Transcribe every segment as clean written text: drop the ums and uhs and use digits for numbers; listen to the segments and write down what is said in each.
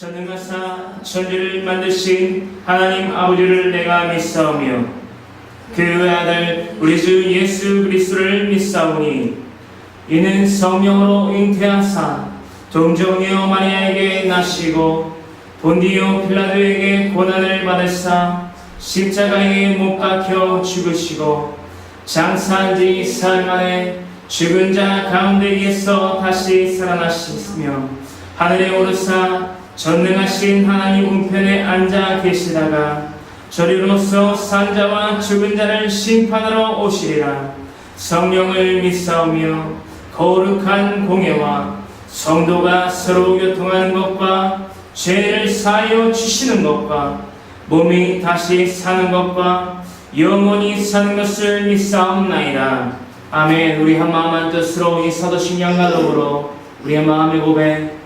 전능하사 천지를 만드신 하나님 아버지를 내가 믿사오며 그 아들 우리 주 예수 그리스도를 믿사오니 이는 성령으로 잉태하사 동정녀 마리아에게 나시고 본디오 필라도에게 고난을 받으사 십자가에 못 박혀 죽으시고 장사한 지 사흘 만에 죽은 자 가운데에서 다시 살아나셨으며 하늘에 오르사 전능하신 하나님 우편에 앉아 계시다가 저리로서 산 자와 죽은 자를 심판하러 오시리라. 성령을 믿사오며 거룩한 공예와 성도가 서로 교통하는 것과 죄를 사하여 주시는 것과 몸이 다시 사는 것과 영원히 사는 것을 믿사옵나이다. 아멘. 우리 한마음 한뜻으로 이 사도신 양과 더불어 우리의 마음의 고백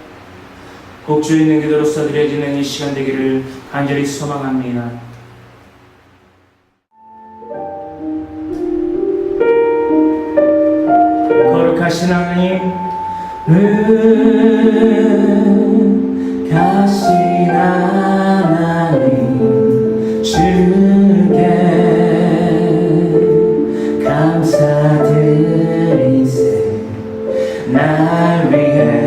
곡주 있는 기도로서 드려지는 이 시간 되기를 간절히 소망합니다. 거룩하신 하나님, 가신 하나님 주께 감사드리세. 날 위해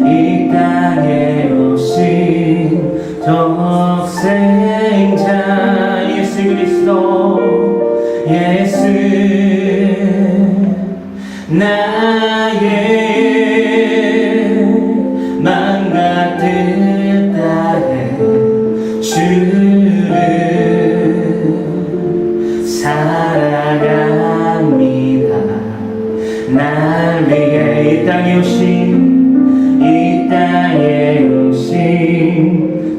이 땅에 오신 독생자 예수 그리스도, 예수 나의 맘과 뜻 다해 주를 사랑합니다. 날 위해 이 땅에 오신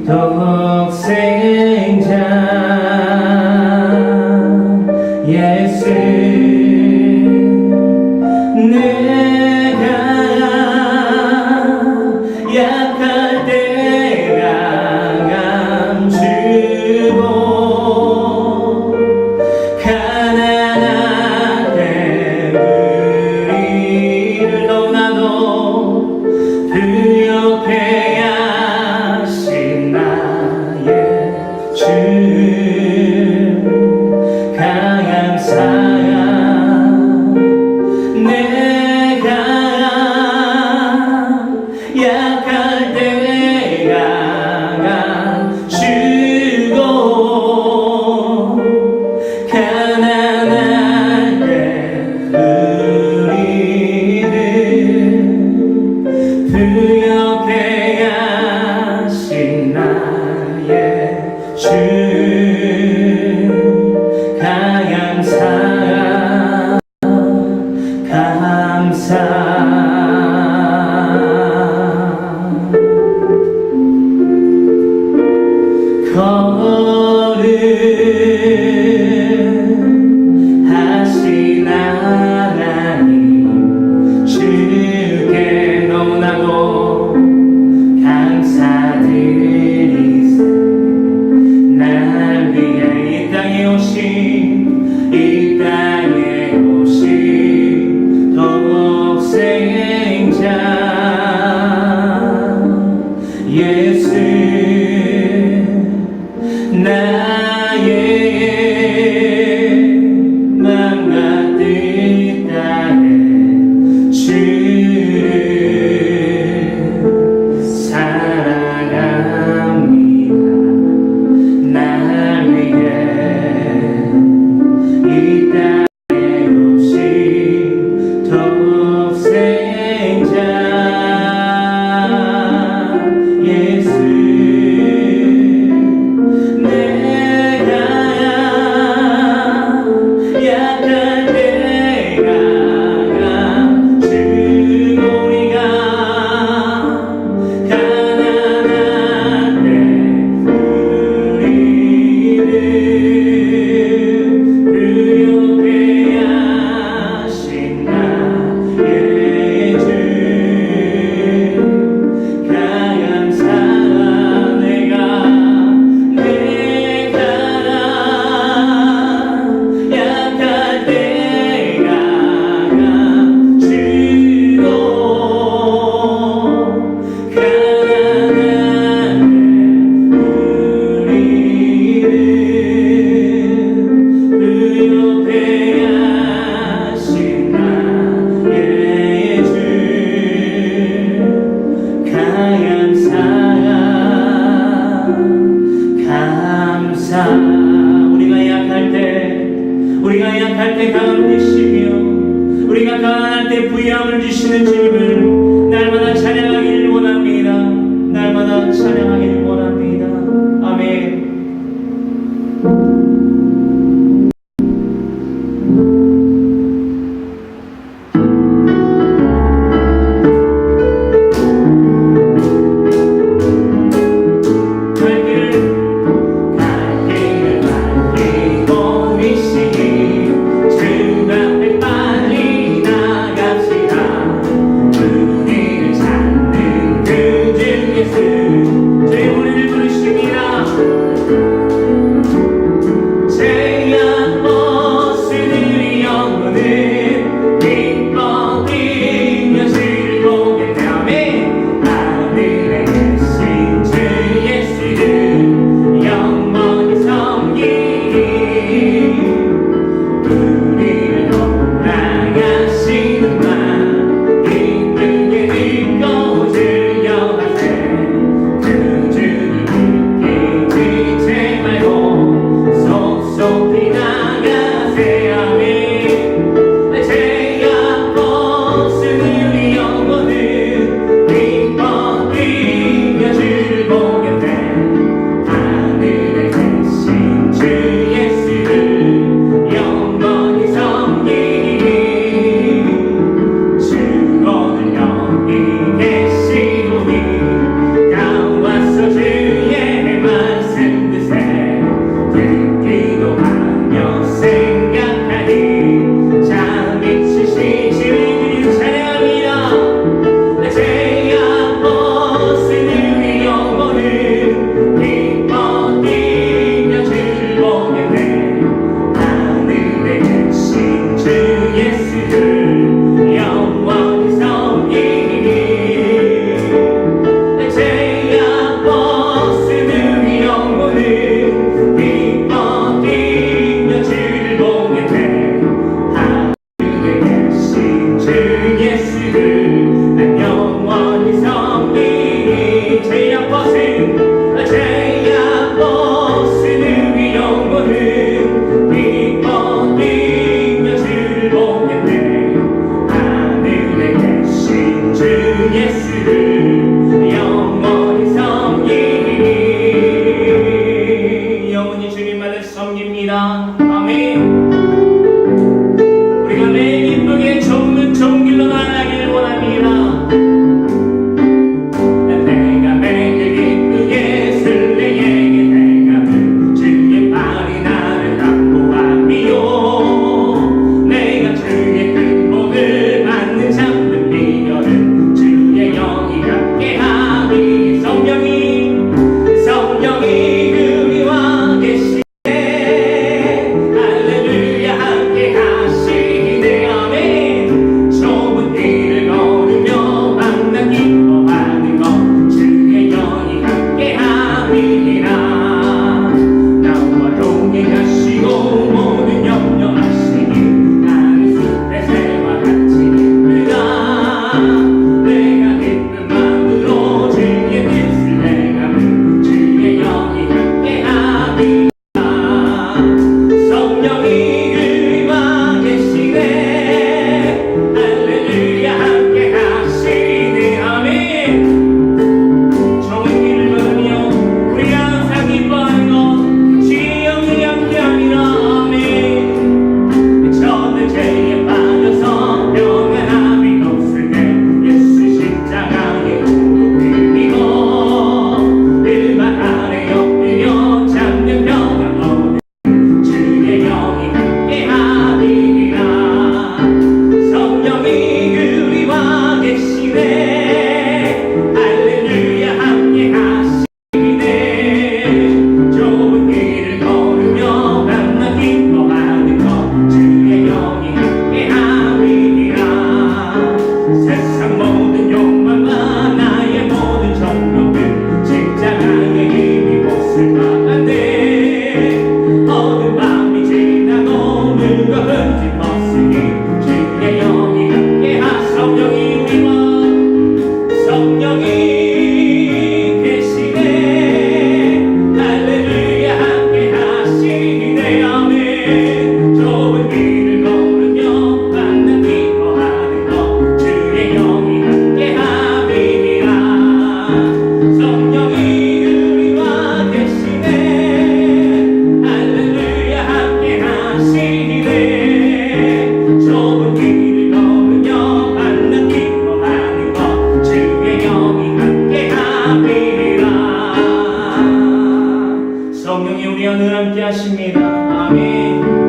독생자 예수, 내가 약할 때 강함 주고 가난할 때 우리를 너무나도 부욕해 하신 나의 주 강한 사랑, 내가 약할 때 강한 주고 가난할 때 우리를 부욕해 하신 나의 주 강한 사랑 감사. 거룩하신 하나님 주께 너무나도 감사드리세. 날 위해 이 땅에 오신 독생자 예수, 나의 감사. 우리가 약할 때 강함 되시며 우리가 가난할 때 부유함을 주시는 주님을 날마다 찬양하기를 원합니다. 날마다 찬양하기를 원합니다. 아멘. 주 성령이 우리와 늘 함께 하십니다. 아멘.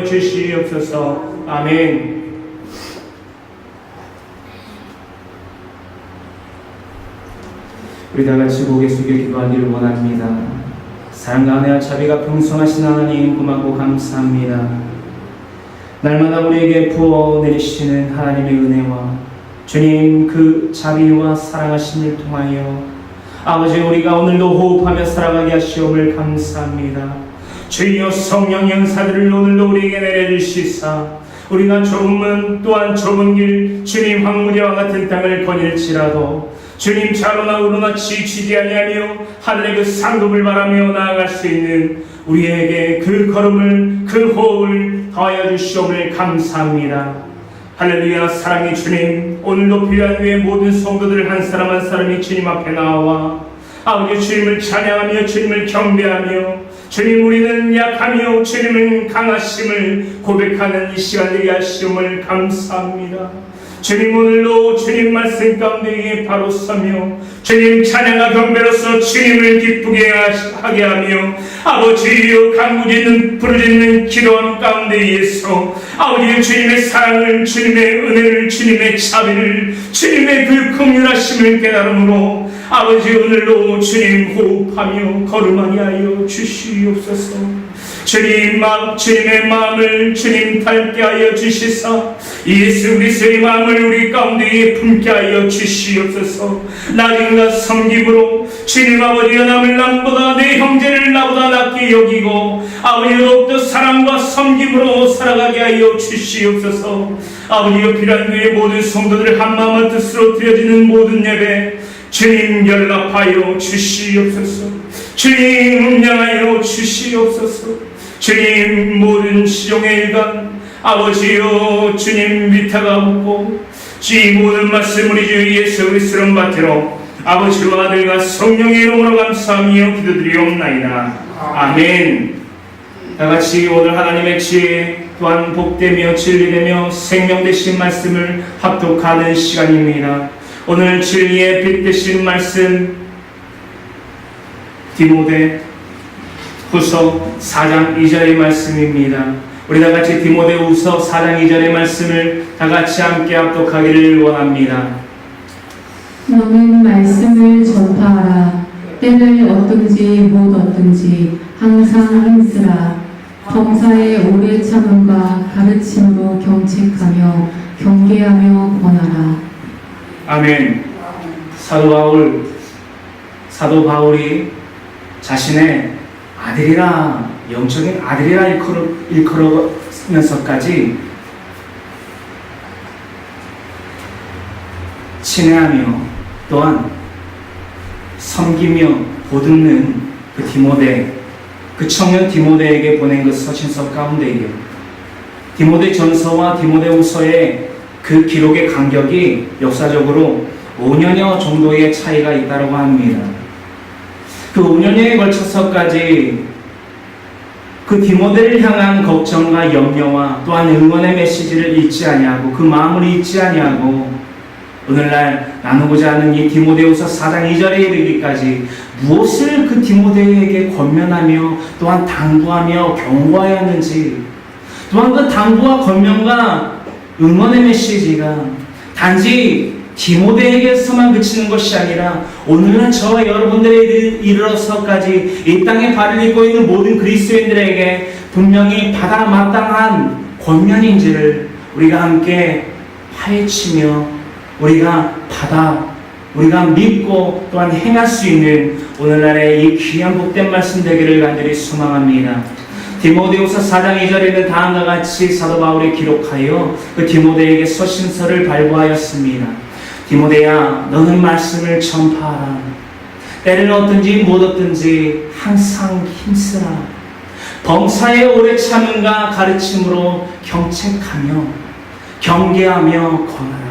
주시옵소서. 아멘. 우리 다 같이 고개 숙여 기도하기를 원합니다. 사랑과 은혜와 자비가 풍성하신 하나님 고맙고 감사합니다. 날마다 우리에게 부어 내리시는 하나님의 은혜와 주님 그 자비와 사랑하심을 통하여 아버지 우리가 오늘도 호흡하며 살아가게 하시옵을 감사합니다. 주여 성령의 은사들을 오늘도 우리에게 내려주시사 우리가 좁은 문 또한 좁은 길 주님 황무지와 같은 땅을 거닐지라도 주님 좌로나 우로나 지치지 아니하며 하늘의 그 상급을 바라며 나아갈 수 있는 우리에게 그 걸음을 그 호흡을 더하여 주시옵을 감사합니다. 할렐루야. 사랑의 주님, 오늘도 필요한 위에 모든 성도들 한 사람 한 사람이 주님 앞에 나와 아버지 주님을 찬양하며 주님을 경배하며 주님 우리는 약하며 주님은 강하심을 고백하는 이 시간 되게 하시옵을 감사합니다. 주님 오늘도 주님 말씀 가운데 바로 서며 주님 찬양과 경배로서 주님을 기쁘게 하게 하며 아버지여 간구짖는 부르짖는 기도함 가운데에서 아버지 주님의 사랑을 주님의 은혜를 주님의 자비를 주님의 그 긍휼하심을 깨달음으로 아버지 오늘도 주님 호흡하며 걸음하게 하여 주시옵소서. 주님의 마음을 주님 닮게 하여 주시사 예수 그리스도의 마음을 우리 가운데에 품게 하여 주시옵소서. 나님과 섬김으로 주님 아버지 남을 남보다 내 형제를 나보다 낫게 여기고 아버지 더욱더 사랑과 섬김으로 살아가게 하여 주시옵소서. 아버지여 필요한 그의 모든 성도들 한마음 한 뜻으로 드려지는 모든 예배 주님 연락하여 주시옵소서. 주님 음량하여 주시옵소서. 주님 모든 시종의 일간 아버지여 주님 위태가옵고 주의 모든 말씀 우리 주 예수 그리스도를 받들어 아버지와 아들과 성령의 이름으로 감사하며 기도드리옵나이다. 아멘. 다같이 오늘 하나님의 지혜 또한 복되며 진리되며 생명되신 말씀을 합독하는 시간입니다. 오늘 진리의 빛 되신 말씀 디모데 후서 4장 2절의 말씀입니다. 우리 다같이 디모데 후서 4장 2절의 말씀을 다같이 함께 합독하기를 원합니다. 너는 말씀을 전파하라. 때를 얻든지 못 얻든지 항상 힘쓰라. 범사에 오래 참음과 가르침으로 경책하며 경계하며 권하라. 아멘. 사도 바울이 자신의 아들이라 영적인 아들이라 일컬으면서까지 친애하며 또한 섬기며 보듬는 그 청년 디모데에게 보낸 그 서신서 가운데에요. 디모데 전서와 디모데 후서의 그 기록의 간격이 역사적으로 5년여 정도의 차이가 있다고 합니다. 그 5년여에 걸쳐서까지 그 디모데를 향한 걱정과 염려와 또한 응원의 메시지를 잊지 아니하고 그 마음을 잊지 아니하고 오늘날 나누고자 하는 이 디모데후서 4장 2절에 이르기까지 무엇을 그 디모데에게 권면하며 또한 당부하며 경고하였는지, 또한 그 당부와 권면과 응원의 메시지가 단지 디모데에게서만 그치는 것이 아니라 오늘날 저와 여러분들에 이르러서까지 이 땅에 발을 딛고 있는 모든 그리스도인들에게 분명히 받아 마땅한 권면인지를 우리가 함께 파헤치며 우리가 믿고 또한 행할 수 있는 오늘날의 이 귀한 복된 말씀 되기를 간절히 소망합니다. 디모데후서 4장 2절에는 다음과 같이 사도 바울이 기록하여 그 디모데에게 서신서를 발부하였습니다. 디모데야, 너는 말씀을 전파하라. 때를 얻든지 못 얻든지 항상 힘쓰라. 범사에 오래 참음과 가르침으로 경책하며 경계하며 권하라.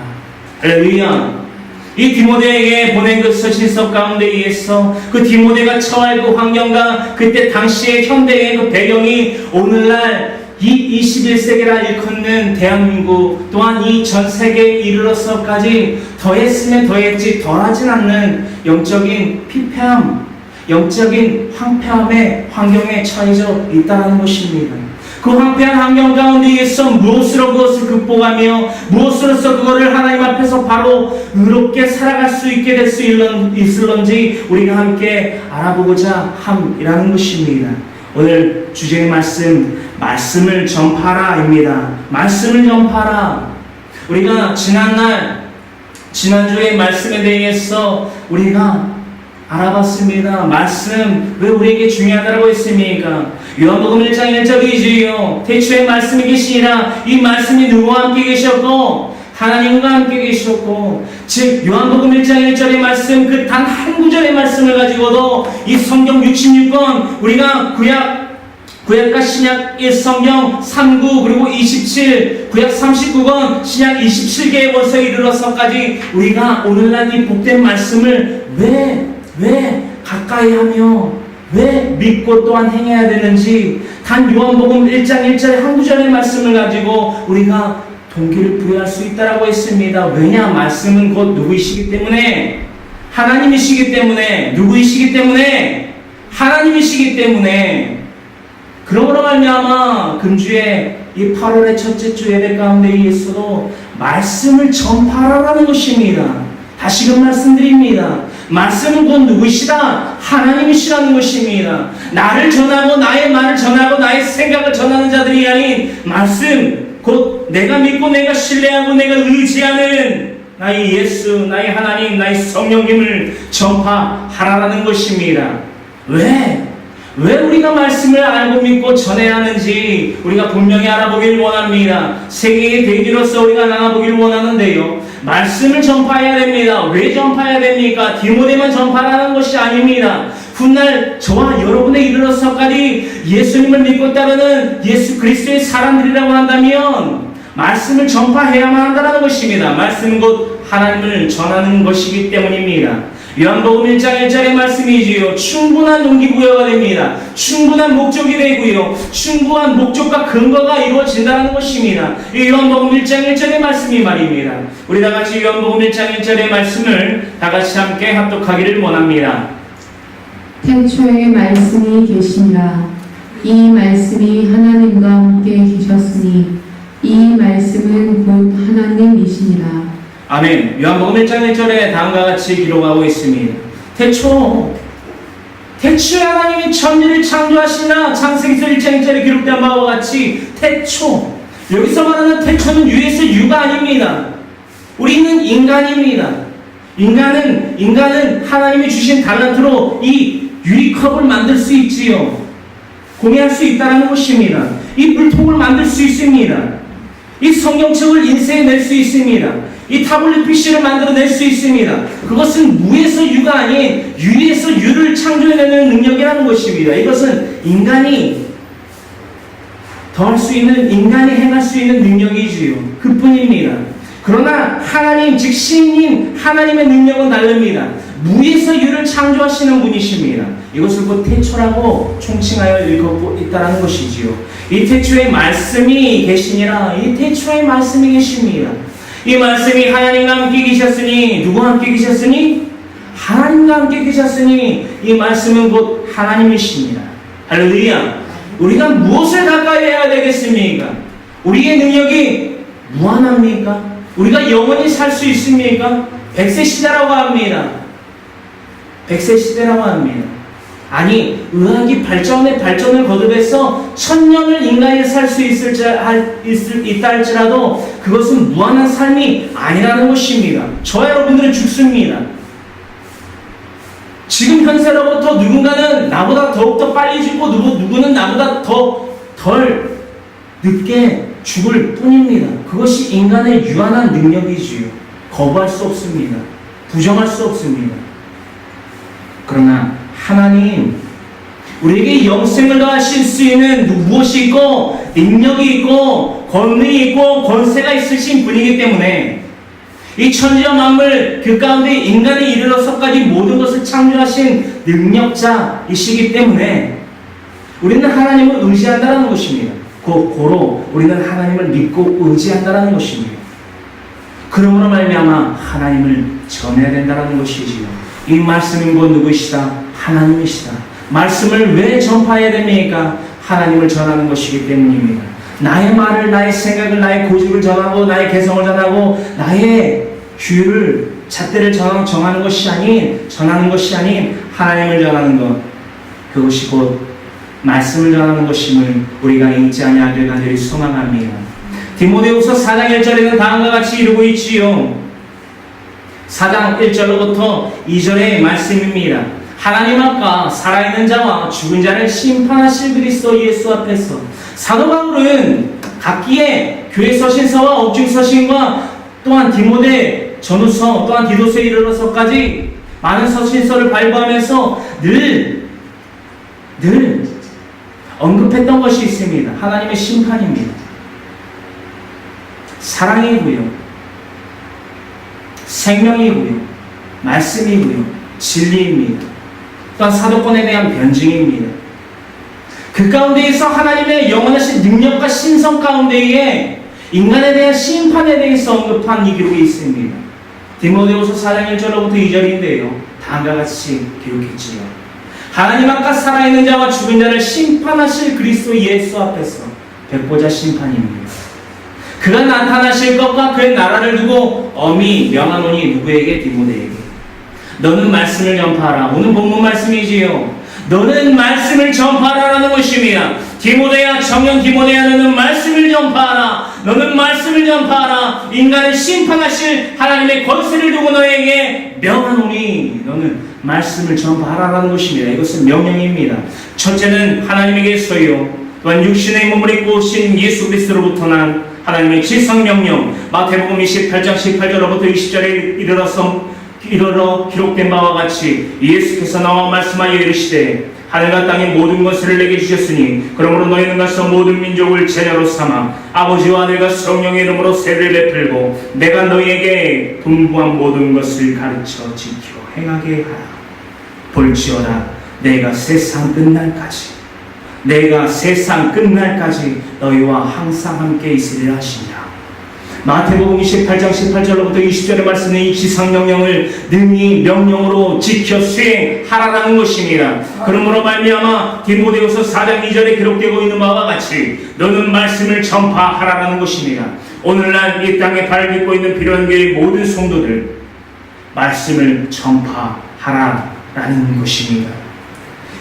할렐루야. 이 디모데에게 보낸 그 서신서 가운데 의해서 그 디모데가 처할 그 환경과 그때 당시의 현대의 그 배경이 오늘날 이 21세기라 일컫는 대한민국 또한 이 전 세계에 이르러서까지 더했으면 더했지 덜하진 않는 영적인 피폐함, 영적인 황폐함의 환경에 처해져 있다는 것입니다. 그 황폐한 환경 가운데에서 무엇으로 그것을 극복하며 무엇으로서 그거를 하나님 앞에서 바로 의롭게 살아갈 수 있게 될 수 있을런지 우리가 함께 알아보고자 함이라는 것입니다. 오늘 주제의 말씀을 전파라입니다. 말씀을 전파라. 우리가 지난주의 말씀에 대해서 우리가 알아봤습니다. 말씀 왜 우리에게 중요하다고 했습니까? 요한복음 1장 1절이지요. 태초에 말씀이 계시니라. 이 말씀이 누구와 함께 계셨고 하나님과 함께 계셨고, 즉 요한복음 1장 1절의 말씀 그 단 한 구절의 말씀을 가지고도 이 성경 66권 우리가 구약과 신약의 성경 39 그리고 27 구약 39권 신약 27개의 원서에 이르러서까지 우리가 오늘날 이 복된 말씀을 왜 가까이 하며 왜 믿고 또한 행해야 되는지 단 요한복음 1장 1절의 한 구절의 말씀을 가지고 우리가 동기를 부여할 수 있다라고 했습니다. 왜냐? 말씀은 곧 누구이시기 때문에, 하나님이시기 때문에, 누구이시기 때문에, 하나님이시기 때문에. 그러므로 말미암아 금주에 이 8월의 첫째 주 예배 가운데에서도 말씀을 전파하라는 것입니다. 다시금 말씀드립니다. 말씀은 곧 누구이시다? 하나님이시라는 것입니다. 나를 전하고 나의 말을 전하고 나의 생각을 전하는 자들이 아닌 말씀, 곧 내가 믿고 내가 신뢰하고 내가 의지하는 나의 예수, 나의 하나님, 나의 성령님을 전파하라는 것입니다. 왜 우리가 말씀을 알고 믿고 전해야 하는지 우리가 분명히 알아보길 원합니다. 세계의 대기로서 우리가 나가보길 원하는데요, 말씀을 전파해야 됩니다. 왜 전파해야 됩니까? 디모데만 전파하라는 것이 아닙니다. 훗날 저와 여러분에 이르러서까지 예수님을 믿고 따르는 예수 그리스도의 사람들이라고 한다면 말씀을 전파해야만 한다는 것입니다. 말씀은 곧 하나님을 전하는 것이기 때문입니다. 요한복음 1장 1절의 말씀이지요. 충분한 동기부여가 됩니다. 충분한 목적이 되고요. 충분한 목적과 근거가 이루어진다는 것입니다. 이 요한복음 1장 1절의 말씀이 말입니다. 우리 다 같이 요한복음 1장 1절의 말씀을 다 같이 함께 합독하기를 원합니다. 태초에 말씀이 계시니라. 이 말씀이 하나님과 함께 계셨으니 이 말씀은 곧 하나님이시니라. 아멘. 요한복음 1장 1절에 다음과 같이 기록하고 있습니다. 태초에 하나님이 천지를 창조하시나 창세기서 1장 1절에 기록된 바와 같이 태초. 여기서 말하는 태초는 유에서 유가 아닙니다. 우리는 인간입니다. 인간은 하나님이 주신 달란트로 이 유리컵을 만들 수 있지요. 공유할 수 있다는 것입니다. 이 물통을 만들 수 있습니다. 이 성경책을 인쇄해낼 수 있습니다. 이 타블릿 PC를 만들어낼 수 있습니다. 그것은 무에서 유가 아닌 유에서 유를 창조해내는 능력이라는 것입니다. 이것은 인간이 더할 수 있는, 인간이 행할 수 있는 능력이지요. 그뿐입니다. 그러나 하나님, 즉 신인 하나님의 능력은 다릅니다. 무에서 유를 창조하시는 분이십니다. 이것을 곧 태초라고 총칭하여 읽고 있다는 것이지요. 이 태초에 말씀이 계시니라. 이 태초에 말씀이 계십니다. 이 말씀이 하나님과 함께 계셨으니, 누구와 함께 계셨으니? 하나님과 함께 계셨으니 이 말씀은 곧 하나님이십니다. 할렐루야. 우리가 무엇을 가까이 해야 되겠습니까? 우리의 능력이 무한합니까? 우리가 영원히 살 수 있습니까? 100세 시대라고 합니다. 100세 시대라고 합니다. 아니, 의학이 발전을 거듭해서 1000년을 인간이 살 수 있다 할지라도 그것은 무한한 삶이 아니라는 것입니다. 저와 여러분들은 죽습니다. 지금 현세로부터 누군가는 나보다 더욱더 빨리 죽고 누구는 나보다 덜 늦게 죽을 뿐입니다. 그것이 인간의 유한한 능력이지요. 거부할 수 없습니다. 부정할 수 없습니다. 그러나 하나님, 우리에게 영생을 더하실 수 있는 무엇이 있고 능력이 있고 권능이 있고 권세가 있으신 분이기 때문에 이 천지와 만물 그 가운데 인간이 이르러서까지 모든 것을 창조하신 능력자이시기 때문에 우리는 하나님을 의지한다는 것입니다. 고로 우리는 하나님을 믿고 의지한다는 것입니다. 그러므로 말미암아 하나님을 전해야 된다는 것이지요. 이 말씀인 곧 누구시다? 하나님이시다. 말씀을 왜 전파해야 됩니까? 하나님을 전하는 것이기 때문입니다. 나의 말을, 나의 생각을, 나의 고집을 전하고 나의 개성을 전하고 나의 규율을, 잣대를 전하는 것이 아닌 하나님을 전하는 것, 그것이 곧 말씀을 전하는 것임을 우리가 잊지 아니하길 간절히 소망합니다. 디모데후서 4장 1절에는 다음과 같이 이루고 있지요. 4장 1절로부터 2절의 말씀입니다. 하나님 앞과 살아있는 자와 죽은 자를 심판하실 그리스도 예수 앞에서. 사도 바울은 각기의 교회 서신서와 옥중 서신과 또한 디모데 전후서 또한 디도서에 이르러서까지 많은 서신서를 발부하면서 늘 언급했던 것이 있습니다. 하나님의 심판입니다. 사랑이고요, 생명이고요, 말씀이고요, 진리입니다. 또한 사도권에 대한 변증입니다. 그 가운데에서 하나님의 영원하신 능력과 신성 가운데에 인간에 대한 심판에 대해서 언급한 이 기록이 있습니다. 디모데후서 4장 1절로부터 2절인데요. 다음과 같이 기록했지요. 하나님 앞과 살아있는 자와 죽은 자를 심판하실 그리스도 예수 앞에서 백보자 심판입니다. 그가 나타나실 것과 그의 나라를 두고 엄히 명하노니 누구에게? 디모데에게. 너는 말씀을 전파하라. 오늘 본문 말씀이지요. 너는 말씀을 전파하라는 것입니다. 디모데야, 청년 디모데야, 너는 말씀을 전파하라. 너는 말씀을 전파하라. 인간을 심판하실 하나님의 권세를 두고 너에게 명하노니 너는 말씀을 전파하라는 것입니다. 이것은 명령입니다. 첫째는 하나님에게서요, 또한 육신의 몸을 입고 오신 예수 그리스도로부터 난 하나님의 지성명령, 마태복음 28장 18절로부터 20절에 이르러서 이르러 기록된 바와 같이 예수께서 나와 말씀하여 이르시되 하늘과 땅의 모든 것을 내게 주셨으니 그러므로 너희는 가서 모든 민족을 제자로 삼아 아버지와 아들과 성령의 이름으로 세례를 베풀고 내가 너희에게 분부한 모든 것을 가르쳐 지켜 행하게 하라. 볼지어다 내가 세상 끝날까지 너희와 항상 함께 있으리라 하시니라. 마태복음 28장 18절로부터 20절의 말씀은 이 지상명령을 능히 명령으로 지켜 수행하라는 것입니다. 그러므로 말미암아 디모데후서 4장 2절에 기록되고 있는 바와 같이 너는 말씀을 전파하라는 것입니다. 오늘날 이 땅에 발을 딛고 있는 필요한교회의 모든 성도들 말씀을 전파하라라는 것입니다.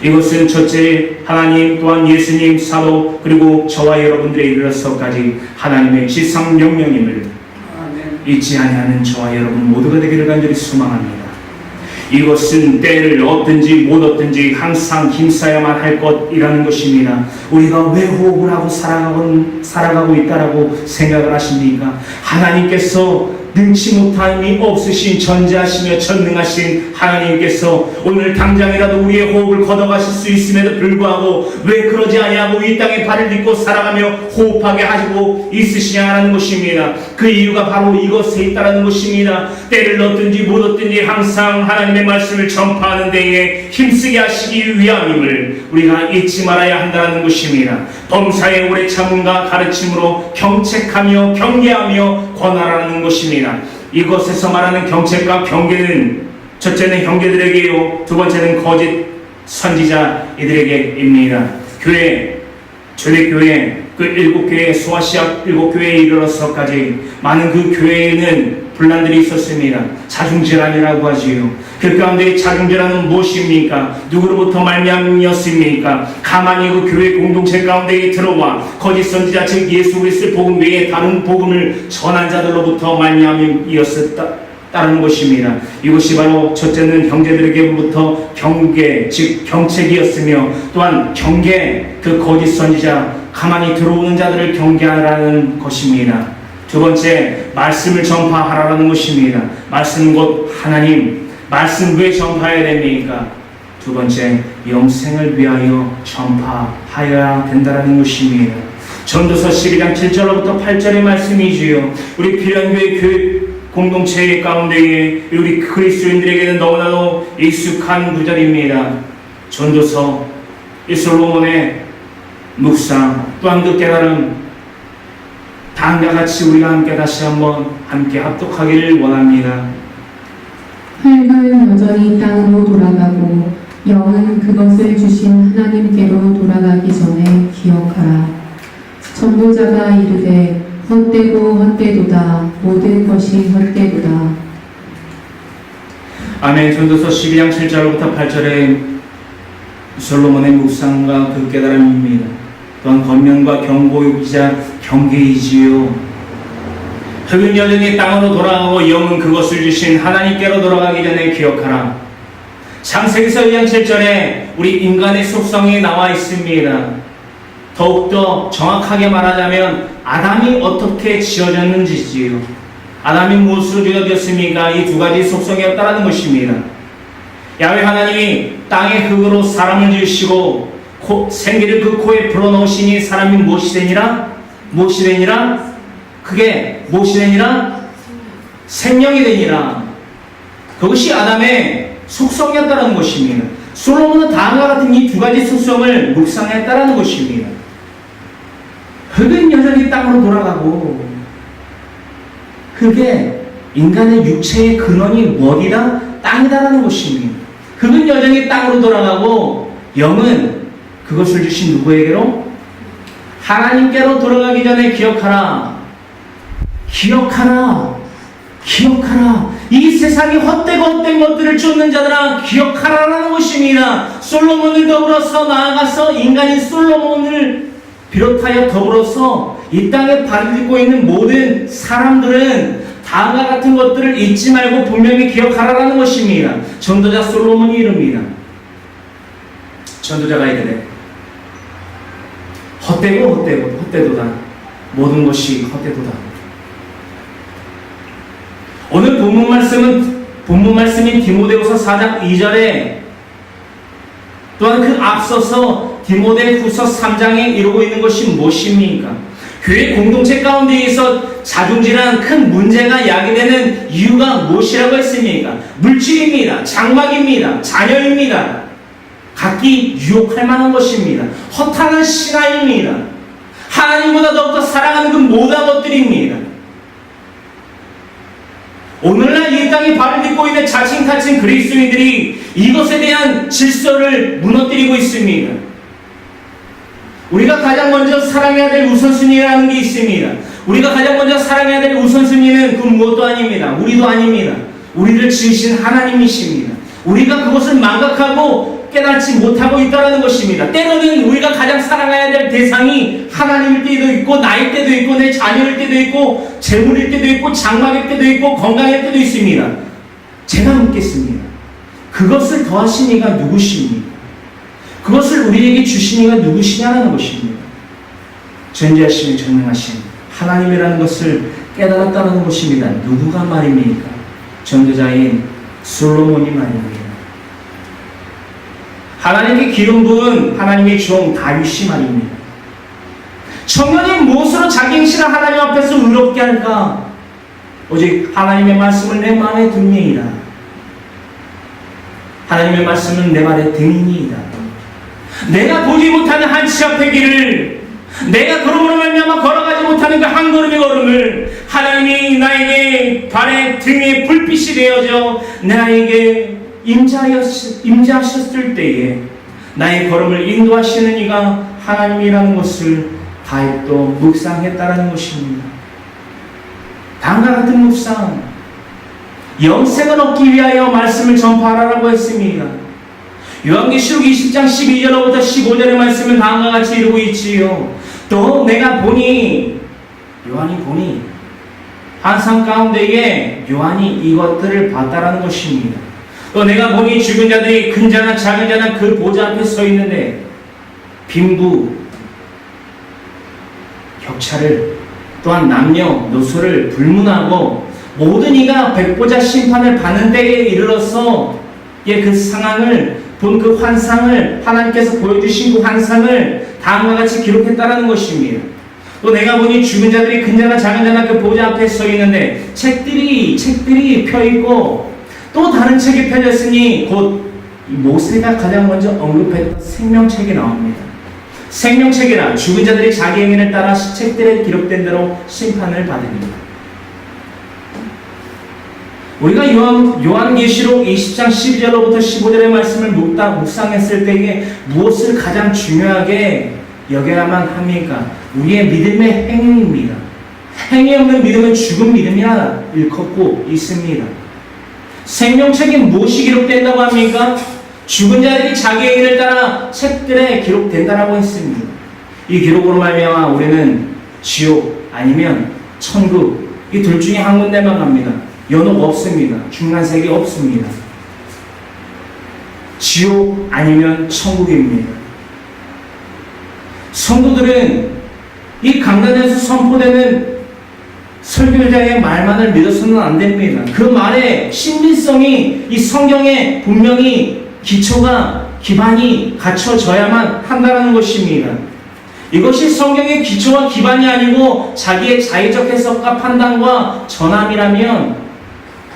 이것은 첫째 하나님 또한 예수님 사도 그리고 저와 여러분들에 이르러서까지 하나님의 지상명령임을 잊지 아니하는 저와 여러분 모두가 되기를 간절히 소망합니다. 이것은 때를 얻든지 못 얻든지 항상 힘써야만 할 것이라는 것입니다. 우리가 왜 호흡을 하고 살아가고 있다라고 생각을 하십니까? 하나님께서 능치 못함이 없으신 전지하시며 전능하신 하나님께서 오늘 당장이라도 우리의 호흡을 걷어가실 수 있음에도 불구하고 왜 그러지 아니하고 이 땅에 발을 딛고 살아가며 호흡하게 하시고 있으시냐는 것입니다. 그 이유가 바로 이것에 있다는 것입니다. 때를 얻든지 못 얻든지 항상 하나님의 말씀을 전파하는 데에 힘쓰게 하시기 위함임을 우리가 잊지 말아야 한다는 것입니다. 범사의 오래 참음과 가르침으로 경책하며 경계하며 권하라는 것입니다. 이것에서 말하는 경책과 경계는 첫째는 형제들에게요, 두 번째는 거짓 선지자이들에게입니다. 초대교회 그 7교회 소아시아 7교회에 이르러서까지 많은 그 교회에는 분란들이 있었습니다. 자중질환이라고 하지요. 그 가운데 자중질환은 무엇입니까? 누구로부터 말미암이었습니까? 가만히 그 교회 공동체 가운데에 들어와 거짓 선지자 즉 예수 그리스도의 복음 외에 다른 복음을 전한 자들로부터 말미암이었다는 것입니다. 이것이 바로 첫째는 형제들에게부터 경계 즉 경책이었으며 또한 경계 그 거짓 선지자 가만히 들어오는 자들을 경계하라는 것입니다. 두 번째 말씀을 전파하라는 것입니다. 말씀 곧 하나님. 말씀 왜 전파해야 됩니까? 두 번째 영생을 위하여 전파하여야 된다는 것입니다. 전도서 12장 7절로부터 8절의 말씀이지요. 우리 필연교회 교회 공동체 가운데에 우리 그리스도인들에게는 너무나도 익숙한 구절입니다. 전도서 솔로몬의 묵상 또한 그 깨달음 다음과 같이 우리가 함께 다시 한번 함께 합독하기를 원합니다. 흙은 여전히 땅으로 돌아가고 영은 그것을 주신 하나님께로 돌아가기 전에 기억하라. 전도자가 이르되 헛되고 헛되도다. 모든 것이 헛되도다. 아멘. 전도서 12장 7절부터 8절에 솔로몬의 묵상과 그 깨달음입니다. 또한 권면과 경고이자 경계이지요. 흙은 여전히 땅으로 돌아가고 영은 그것을 주신 하나님께로 돌아가기 전에 기억하라. 창세기서 2장 7절에 우리 인간의 속성이 나와 있습니다. 더욱더 정확하게 말하자면 아담이 어떻게 지어졌는지지요. 아담이 무엇으로 지어졌습니까? 이 두 가지 속성이었다는 것입니다. 야훼 하나님이 땅의 흙으로 사람을 지으시고 생기를 그 코에 불어넣으시니 사람이 무엇이 되니라? 그게 무엇이 되니라? 생명이 되니라. 그것이 아담의 속성이었다는 것입니다. 솔로몬은 다음과 같은 이 두 가지 속성을 묵상했다는 것입니다. 흙은 여전히 땅으로 돌아가고 흙에 인간의 육체의 근원이 어디다? 땅이다라는 것입니다. 흙은 여전히 땅으로 돌아가고 영은 그것을 주신 누구에게로? 하나님께로 돌아가기 전에 기억하라. 이 세상이 헛되고 헛된 것들을 쫓는 자들아 기억하라라는 것입니다. 솔로몬을 더불어서 나아가서 인간인 솔로몬을 비롯하여 더불어서 이 땅에 발을 딛고 있는 모든 사람들은 다음과 같은 것들을 잊지 말고 분명히 기억하라라는 것입니다. 전도자 솔로몬이 이릅니다. 전도자가 이르되 헛되도다. 모든 것이 헛되도다. 오늘 본문 말씀은 본문 말씀인 디모데후서 4장 2절에 또한 그 앞서서 디모데후서 3장에 이루고 있는 것이 무엇입니까? 교회 공동체 가운데에서 자중질환 큰 문제가 야기되는 이유가 무엇이라고 했습니까? 물질입니다. 장막입니다. 자녀입니다. 각기 유혹할 만한 것입니다. 허탄한 신앙입니다. 하나님보다 더욱더 사랑하는 그 모든 것들입니다. 오늘날 이 땅에 발을 딛고 있는 자칭타칭 그리스도인들이 이것에 대한 질서를 무너뜨리고 있습니다. 우리가 가장 먼저 사랑해야 될 우선순위라는 게 있습니다. 우리가 가장 먼저 사랑해야 될 우선순위는 그 무엇도 아닙니다. 우리도 아닙니다. 우리를 지으신 하나님이십니다. 우리가 그것을 망각하고 깨닫지 못하고 있다는 것입니다. 때로는 우리가 가장 사랑해야 될 대상이 하나님일 때도 있고, 나일 때도 있고, 내 자녀일 때도 있고, 재물일 때도 있고, 장막일 때도 있고, 건강일 때도 있습니다. 제가 묻겠습니다. 그것을 더하신 이가 누구십니까? 그것을 우리에게 주신 이가 누구시냐는 것입니다. 전지하시며 전능하신 하나님이라는 것을 깨달았다는 것입니다. 누구가 말입니까? 전도자인 솔로몬이 말입니다. 하나님께 기름 부은 하나님의 종 다윗이 말입니다. 청년이 무엇으로 자기 행실을 하나님 앞에서 의롭게 할까? 오직 하나님의 말씀을 내 마음에 듭니이다. 하나님의 말씀은 내 발에 등이니이다. 내가 보지 못하는 한치 앞의 길을, 내가 걸음으로 말미암아 걸어가지 못하는 그 한 걸음의 걸음을 하나님이 나에게 발에 등에 불빛이 되어져 나에게 임재하셨을 때에 나의 걸음을 인도하시는 이가 하나님이라는 것을 다윗도 묵상했다라는 것입니다. 다음과 같은 묵상, 영생을 얻기 위하여 말씀을 전파하라고 했습니다. 요한계시록 20장 12절로부터 15절의 말씀은 다음과 같이 이루고 있지요. 또 내가 보니, 요한이 보니 환상 가운데에 요한이 이것들을 봤다라는 것입니다. 또 내가 보니 죽은 자들이 큰 자나 작은 자나 그 보좌 앞에 서 있는데 빈부, 격차를, 또한 남녀, 노소를 불문하고 모든 이가 백보자 심판을 받는 때에 이르러서 그 상황을 본 그 환상을, 하나님께서 보여주신 그 환상을 다음과 같이 기록했다라는 것입니다. 또 내가 보니 죽은 자들이 큰 자나 작은 자나 그 보좌 앞에 서 있는데 책들이 펴있고 또 다른 책이 펴졌으니 곧 모세가 가장 먼저 언급했던 생명책이 나옵니다. 생명책이라 죽은 자들이 자기 행위를 따라 책들에 기록된 대로 심판을 받으리라. 우리가 요한계시록 20장 12절로부터 15절의 말씀을 묵상했을 때에 무엇을 가장 중요하게 여겨야만 합니까? 우리의 믿음의 행위입니다. 행위 없는 믿음은 죽은 믿음이라 일컫고 있습니다. 생명책에 무엇이 기록된다고 합니까? 죽은 자들이 자기 행위를 따라 책들에 기록된다라고 했습니다. 이 기록으로 말미암아 우리는 지옥 아니면 천국, 이 둘 중에 한 군데만 갑니다. 연옥 없습니다. 중간색이 없습니다. 지옥 아니면 천국입니다. 성도들은 이 강단에서 선포되는 설교자의 말만을 믿어서는 안 됩니다. 그 말의 신빙성이 이 성경에 분명히 기반이 갖춰져야만 한다는 것입니다. 이것이 성경의 기초와 기반이 아니고 자기의 자의적 해석과 판단과 전함이라면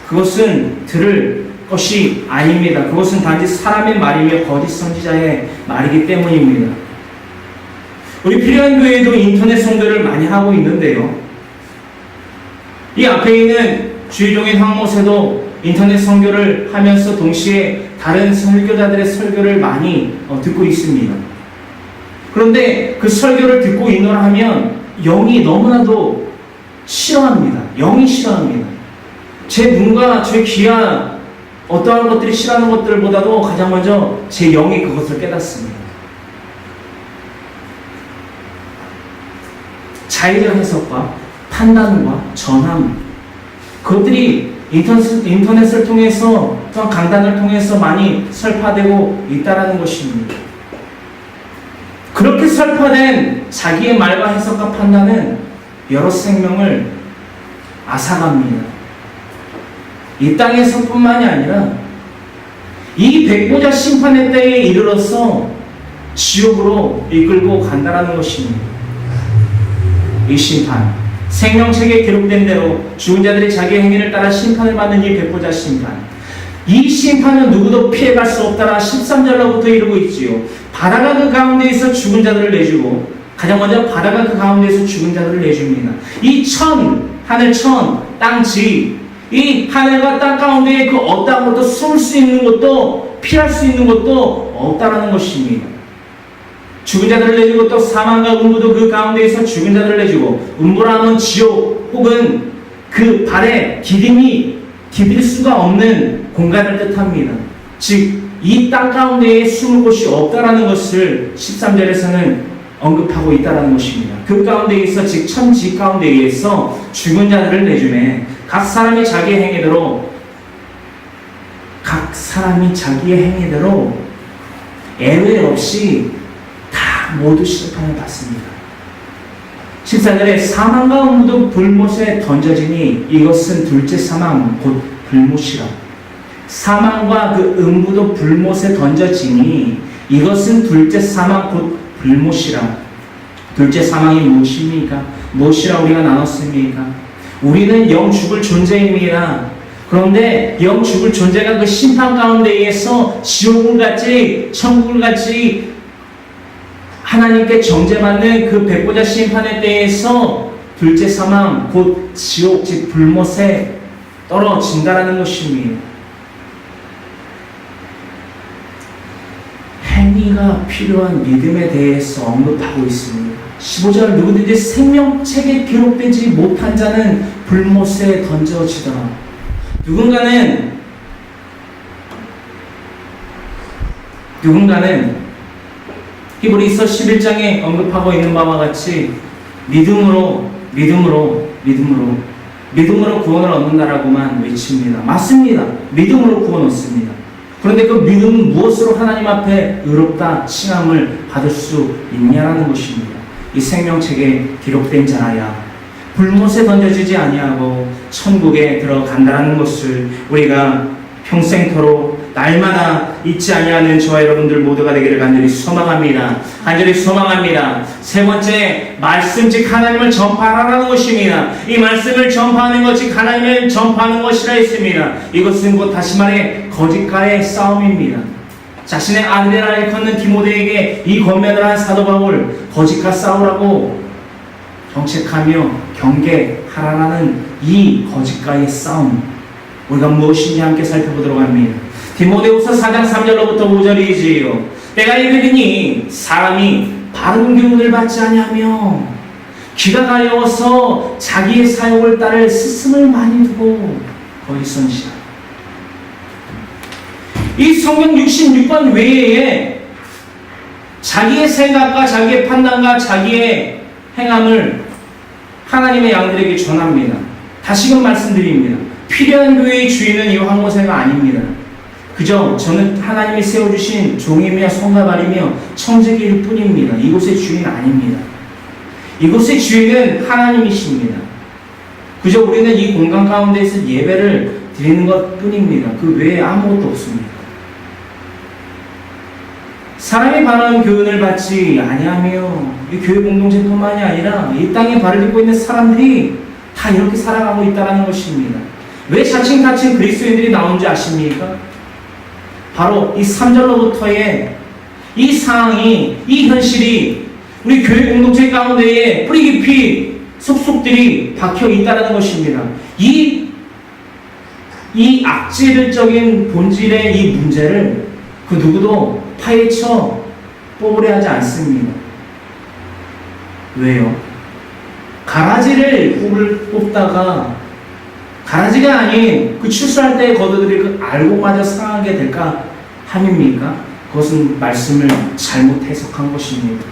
그것은 들을 것이 아닙니다. 그것은 단지 사람의 말이며 거짓 선지자의 말이기 때문입니다. 우리 필요한 교회도 인터넷 선교를 많이 하고 있는데요. 이 앞에 있는 주의종인 황모세도 인터넷 선교를 하면서 동시에 다른 설교자들의 설교를 많이 듣고 있습니다. 그런데 그 설교를 듣고 인도를 하면 영이 너무나도 싫어합니다. 영이 싫어합니다. 제 눈과 제 귀와 어떠한 것들이 싫어하는 것들보다도 가장 먼저 제 영이 그것을 깨닫습니다. 자의적 해석과 판단과 전함, 그것들이 인터넷을 통해서 또한 강단을 통해서 많이 설파되고 있다는 것입니다. 그렇게 설파된 자기의 말과 해석과 판단은 여러 생명을 앗아갑니다. 이 땅에서뿐만이 아니라 이 백보자 심판의 때에 이르러서 지옥으로 이끌고 간다라는 것입니다. 이 심판, 생명책에 기록된 대로 죽은 자들이 자기의 행위를 따라 심판을 받는 이 백보자 심판, 이 심판은 누구도 피해갈 수 없다라 13절로부터 이루고 있지요. 바다가 그 가운데에서 죽은 자들을 내주고, 가장 먼저 바다가 그 가운데에서 죽은 자들을 내줍니다. 이 하늘 땅 지, 이 하늘과 땅 가운데에 그 어떤 것도 숨을 수 있는 것도 피할 수 있는 것도 없다라는 것입니다. 죽은 자들을 내주고 또 사망과 음부도 그 가운데에서 죽은 자들을 내주고, 음부라 하면 지옥 혹은 그 발에 디딜 수가 없는 공간을 뜻합니다. 즉 이 땅 가운데에 숨을 곳이 없다라는 것을 13절에서는 언급하고 있다라는 것입니다. 그 가운데에서 즉 천지 가운데에서 죽은 자들을 내주매 각 사람이 자기의 행위대로 예외 없이 다 모두 심판을 받습니다. 14절에 사망과 음부도 불못에 던져지니 이것은 둘째 사망 곧 불못이라. 사망과 그 음부도 불못에 던져지니 이것은 둘째 사망 곧 불못이라. 둘째 사망이 무엇입니까? 무엇이라 우리가 나눴습니까? 우리는 영 죽을 존재입니다. 그런데 영 죽을 존재가 그 심판 가운데에서 지옥을 같이 천국을 같이 하나님께 정죄받는 그 백보자 심판의 때에서 둘째 사망 곧 지옥 즉 불못에 떨어진다라는 것입니다. 행위가 필요한 믿음에 대해서 언급하고 있습니다. 15절 누구든지 생명책에 기록되지 못한 자는 불못에 던져지더라. 누군가는 히브리서 11장에 언급하고 있는 바와 같이 믿음으로 구원을 얻는다라고만 외칩니다. 맞습니다. 믿음으로 구원 얻습니다. 그런데 그 믿음은 무엇으로 하나님 앞에 의롭다 칭함을 받을 수 있냐라는 것입니다. 이 생명책에 기록된 자라야 불못에 던져지지 아니하고 천국에 들어간다는 것을 우리가 평생토록 날마다 잊지 아니하는 저와 여러분들 모두가 되기를 간절히 소망합니다. 세 번째, 말씀 즉 하나님을 전파하라는 것입니다. 이 말씀을 전파하는 것 즉 하나님을 전파하는 것이라 했습니다. 이것은 곧 다시 말해 거짓과의 싸움입니다. 자신의 아들이라 일컫는 디모데에게 이 권면을 한 사도 바울, 거짓과 싸우라고 정책하며 경계하라는 이 거짓과의 싸움, 우리가 무엇인지 함께 살펴보도록 합니다. 디모데후서 4장 3절로부터 5절이지요. 때가 이르리니 사람이 바른 교훈을 받지 아니하며 귀가 가려워서 자기의 사욕을 따를 스승을 많이 두고 거짓 선지자. 이 성경 66권 외에 자기의 생각과 자기의 판단과 자기의 행함을 하나님의 양들에게 전합니다. 다시금 말씀드립니다. 필요한 교회의 주인은 이 황모세가 아닙니다. 그저 저는 하나님이 세워주신 종이며 성가발이며 청지기일 뿐입니다. 이곳의 주인 아닙니다. 이곳의 주인은 하나님이십니다. 그저 우리는 이 공간 가운데에서 예배를 드리는 것 뿐입니다. 그 외에 아무것도 없습니다. 사람이 바라는 교훈을 받지 아니하며 이 교회 공동체뿐만이 아니라 이 땅에 발을 딛고 있는 사람들이 다 이렇게 살아가고 있다는 것입니다. 왜 자칭 그리스도인들이 나오는지 아십니까? 바로 이 3절로부터의 이 상황이, 이 현실이 우리 교회 공동체 가운데에 뿌리 깊이 속속들이 박혀 있다는 것입니다. 이 악질적인 본질의 이 문제를 그 누구도 파헤쳐 뽑으려 하지 않습니다. 왜요? 가라지를 뽑다가 가라지가 아닌 그 출소할 때 걷어들일 그 알곡마저 상하게 될까 함입니까? 그것은 말씀을 잘못 해석한 것입니다.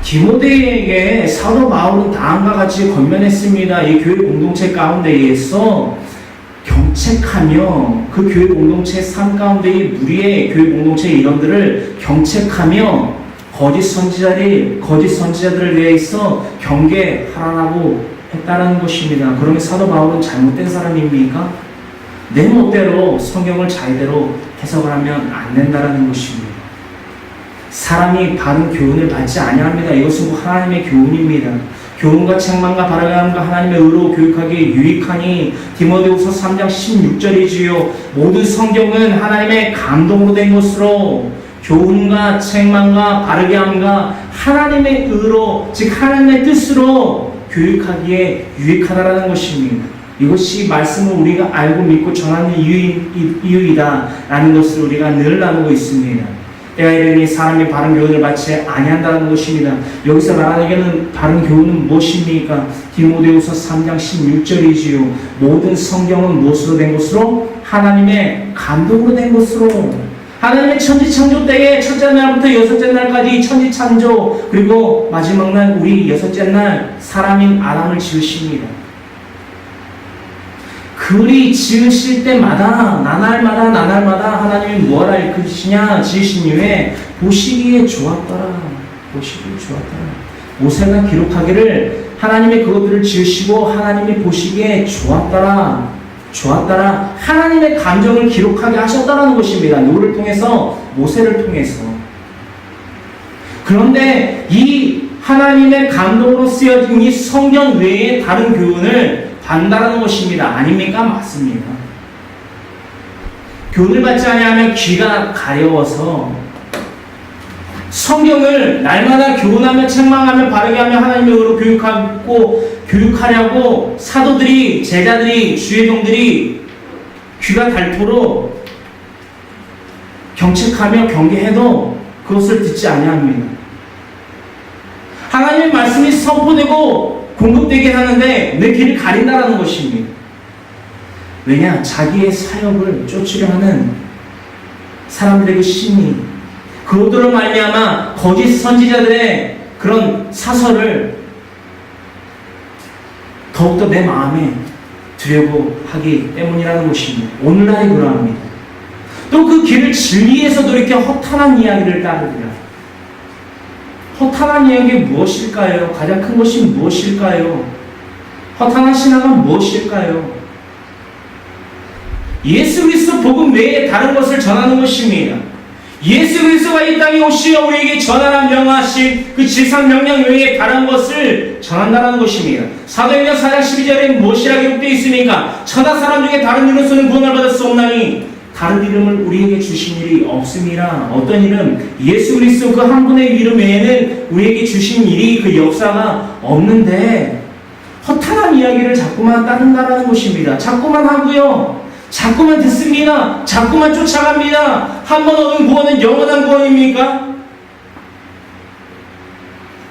디모데에게 사도 바울은 다음과 같이 권면했습니다. 이 교회 공동체 가운데에서 경책하며 그 교회 공동체 삶 가운데의 무리의 교회 공동체 일원들을 경책하며 거짓 선지자들을 위해서 경계하라고 했다는 것입니다. 그러면 사도 바울은 잘못된 사람입니까? 내 멋대로 성경을 자기대로 해석을 하면 안 된다는 것입니다. 사람이 바른 교훈을 받지 아니합니다. 이것은 하나님의 교훈입니다. 교훈과 책망과 바라감과 하나님의 의로 교육하기에 유익하니 디모데후서 3장 16절이지요. 모든 성경은 하나님의 감동으로 된 것으로 교훈과 책망과 바르게 함과 하나님의 의로 즉 하나님의 뜻으로 교육하기에 유익하다라는 것입니다. 이것이 말씀을 우리가 알고 믿고 전하는 이유이다라는 것을 우리가 늘 나누고 있습니다. 때가 이르니 사람이 바른 교훈을 받지 아니한다는 것입니다. 여기서 말하는 바른 교훈은 무엇입니까? 디모데후서 3장 16절이지요. 모든 성경은 무엇으로 된 것으로? 하나님의 감동으로 된 것으로. 하나님의 천지창조 때에 첫째 날부터 여섯째 날까지 천지창조 그리고 마지막 날 우리 여섯째 날 사람인 아담을 지으십니다. 그리 지으실 때마다 나날마다 하나님이 뭐라 일으키시냐 지으신 이후에 보시기에 좋았더라. 보시기에 좋았더라. 모세가 기록하기를 하나님의 그것들을 지으시고 하나님이 보시기에 좋았더라. 하나님의 감정을 기록하게 하셨다라는 것입니다. 누구를 통해서? 모세를 통해서. 그런데 이 하나님의 감동으로 쓰여진 이 성경 외에 다른 교훈을 받는다는 것입니다. 아닙니까? 맞습니다. 교훈을 받지 아니하면 귀가 가려워서 성경을 날마다 교훈하며 책망하며 바르게 하며 하나님의 의로 교육하려고 사도들이 제자들이 주의 종들이 귀가 닳도록 경책하며 경계해도 그것을 듣지 아니합니다. 하나님의 말씀이 선포되고 공급되게 하는데 내 귀를 가린다라는 것입니다. 왜냐? 자기의 사역을 쫓으려 하는 사람들에게 심히 그것들로 말미암아 거짓 선지자들의 그런 사설을 더욱더 내 마음에 두려고 하기 때문이라는 것입니다. 오늘날이 그러합니다. 또 그 길을 진리에서도 이렇게 허탄한 이야기를 따르더라. 허탄한 이야기 무엇일까요? 가장 큰 것이 무엇일까요? 허탄한 신앙은 무엇일까요? 예수 그리스도 복음 외에 다른 것을 전하는 것입니다. 예수 그리스도가 이 땅에 오시어 우리에게 전하라 명하신 그 지상 명령 외에 다른 것을 전한다는 것입니다. 사도행전 4장 12절에 무엇이라 기록되어 있습니까? 천하 사람 중에 다른 이름으로서는 구원을 받을 수 없나니 다른 이름을 우리에게 주신 일이 없음이라. 어떤 이름? 예수 그리스도 그 한 분의 이름 외에는 우리에게 주신 일이 그 역사가 없는데 허탄한 이야기를 자꾸만 따른다는 것입니다. 자꾸만 하고요. 자꾸만 듣습니다. 자꾸만 쫓아갑니다. 한 번 얻은 구원은 영원한 구원입니까?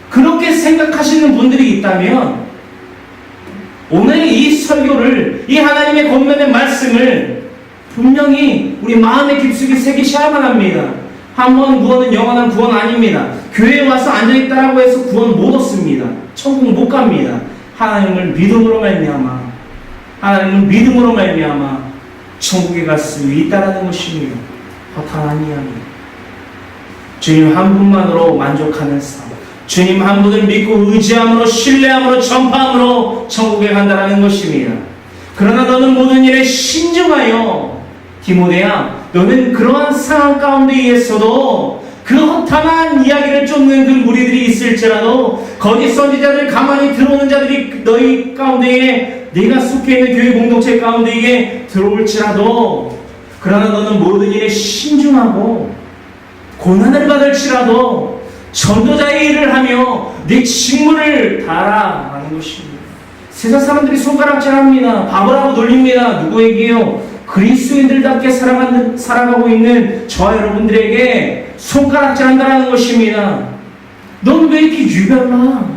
그렇게 생각하시는 분들이 있다면 오늘의 이 설교를 이 하나님의 권면의 말씀을 분명히 우리 마음의 깊숙이 새기셔야만 합니다. 한 번 구원은 영원한 구원 아닙니다. 교회에 와서 앉아있다라고 해서 구원 못 얻습니다. 천국 못 갑니다. 하나님을 믿음으로 말미암아 천국에 갈 수 있다라는 것입니다. 허탄한 이야기. 주님 한 분만으로 만족하는 삶, 주님 한 분을 믿고 의지함으로 신뢰함으로 전파함으로 천국에 간다라는 것입니다. 그러나 너는 모든 일에 신중하여 디모데야, 너는 그러한 상황 가운데에서도 그 허탄한 이야기를 쫓는 그 무리들이 있을지라도 거짓 선지자들 가만히 들어오는 자들이 너희 가운데에 네가 속해 있는 교회 공동체 가운데에 들어올지라도 그러나 너는 모든 일에 신중하고 고난을 받을지라도 전도자의 일을 하며 네 직무를 다하라는 것입니다. 세상 사람들이 손가락질합니다. 바보라고 놀립니다. 누구에게요? 그리스도인들답게 살아가고 있는 저와 여러분들에게 손가락질한다는 것입니다. 넌 왜 이렇게 유별나?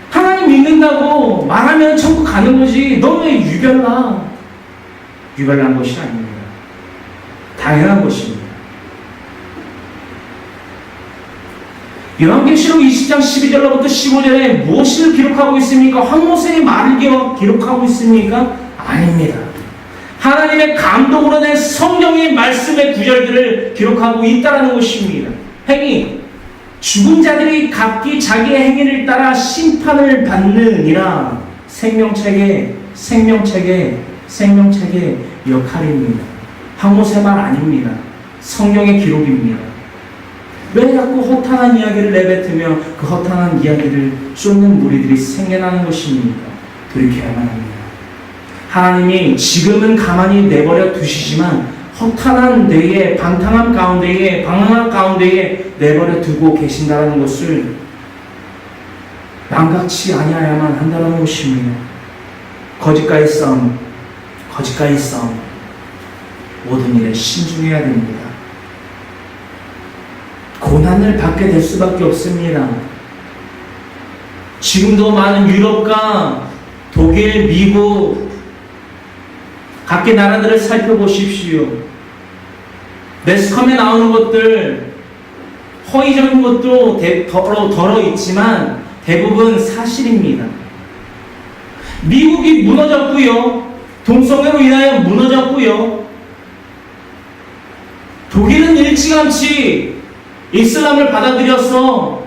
하나님 믿는다고 말하면 천국 가는 거지. 넌 왜 유별나? 유별난 것이 아닙니다. 당연한 것입니다. 요한계시록 20장 12절로부터 15절에 무엇을 기록하고 있습니까? 황모세의 말을 기록하고 있습니까? 아닙니다. 하나님의 감동으로 낸 성경의 말씀의 구절들을 기록하고 있다는 것입니다. 행위, 죽은 자들이 각기 자기의 행위를 따라 심판을 받느니라. 생명책의 역할입니다. 황모세 말 아닙니다. 성경의 기록입니다. 왜 자꾸 허탄한 이야기를 내뱉으며 그 허탄한 이야기를 쫓는 무리들이 생겨나는 것입니까? 돌이켜야만 합니다. 하나님이 지금은 가만히 내버려 두시지만 허탄한 뇌에 방탕한 가운데에 방황한 가운데에 내버려 두고 계신다는 것을 망각치 아니하야만 한다는 것입니다. 거짓과의 싸움 모든 일에 신중해야 됩니다. 고난을 받게 될 수밖에 없습니다. 지금도 많은 유럽과 독일, 미국 각계 나라들을 살펴보십시오. 매스컴에 나오는 것들 허위적인 것도 덜어 있지만 대부분 사실입니다. 미국이 무너졌고요. 동성애로 인하여 무너졌고요. 독일은 일찌감치 이슬람을 받아들여서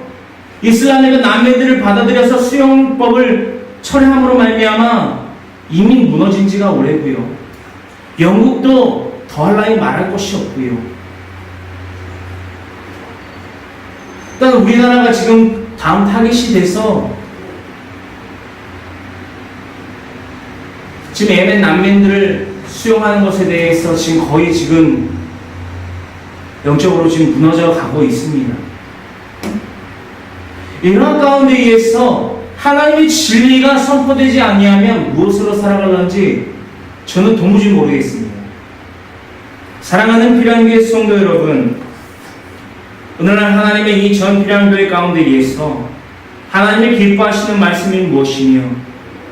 이슬람의 그 난민들을 받아들여서 수용법을 철회함으로 말미암아 이미 무너진 지가 오래고요. 영국도 더할 나위 말할 것이 없고요. 일단 우리나라가 지금 다음 타깃이 돼서 지금 예멘 난민들을 수용하는 것에 대해서 지금 영적으로 지금 무너져 가고 있습니다. 이러한 가운데 의해서 하나님의 진리가 선포되지 아니하면 무엇으로 살아갈는지 저는 도무지 모르겠습니다. 사랑하는 필요한교회 성도 여러분, 오늘날 하나님의 이 전 필요한교회 가운데 의해서 하나님이 기뻐하시는 말씀이 무엇이며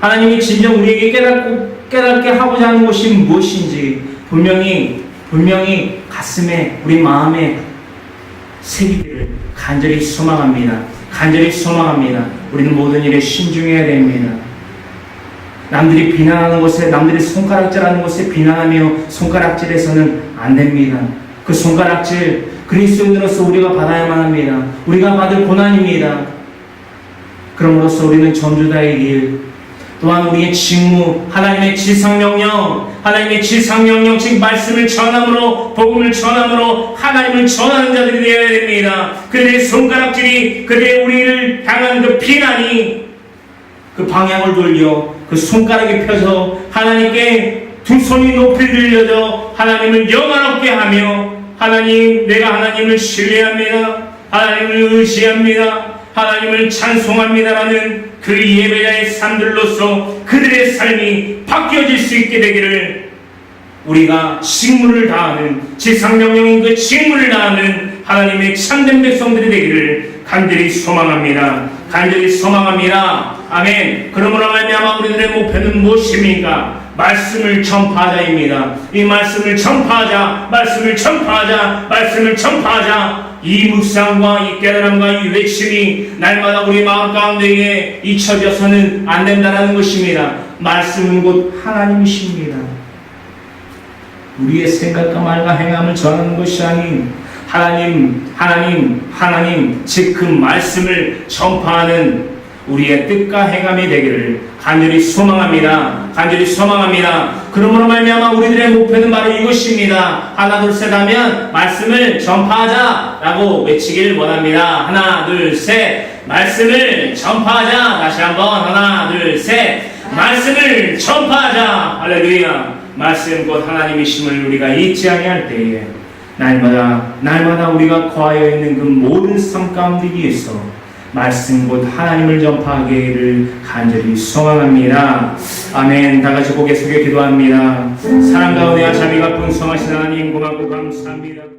하나님이 진정 우리에게 깨닫게 하고자 하는 것이 무엇인지 분명히 가슴에 우리 마음에 새기기를 간절히 소망합니다. 우리는 모든 일에 신중해야 됩니다. 남들이 비난하는 것에, 남들이 손가락질하는 것에 비난하며 손가락질해서는 안 됩니다. 그 손가락질 그리스도인으로서 우리가 받아야만 합니다. 우리가 받을 고난입니다. 그럼으로써 우리는 전도자의 길, 또한 우리의 직무, 하나님의 지상명령, 즉 말씀을 전함으로, 복음을 전함으로 하나님을 전하는 자들이 되어야 됩니다. 그들의 손가락질이, 그들의 우리를 향한 그 비난이 그 방향을 돌려 그 손가락이 펴서 하나님께 두 손이 높이 들려져 하나님을 영화롭게 하며 하나님, 내가 하나님을 신뢰합니다. 하나님을 의지합니다. 하나님을 찬송합니다라는 그 예배자의 삶들로서 그들의 삶이 바뀌어질 수 있게 되기를 우리가 직무를 다하는, 지상명령인 그 직무를 다하는 하나님의 참된 백성들이 되기를 간절히 소망합니다. 아멘. 그러므로 말미암아 우리들의 목표는 무엇입니까? 말씀을 전파하자입니다. 이 말씀을 전파하자. 이 묵상과 이 깨달음과 이 외침이 날마다 우리 마음 가운데에 잊혀져서는 안 된다는 것입니다. 말씀은 곧 하나님이십니다. 우리의 생각과 말과 행함을 전하는 것이 아닌 하나님, 즉 그 말씀을 전파하는 우리의 뜻과 행함이 되기를 간절히 소망합니다. 그러므로 말미암아 우리들의 목표는 바로 이것입니다. 하나 둘 셋 하면 말씀을 전파하자라고 외치길 원합니다. 하나 둘 셋, 말씀을 전파하자. 다시 한번 하나 둘 셋, 말씀을 전파하자. 할렐루야. 말씀 곧 하나님이심을 우리가 잊지 아니할 때에 날마다 우리가 거하여 있는 그 모든 삶 가운데 위에서 말씀 곧 하나님을 전파하기를 간절히 소망합니다. 아멘. 다같이 고개 숙여 기도합니다. 사랑 가운데와 자비가 풍성하신 하나님 고맙고 감사합니다.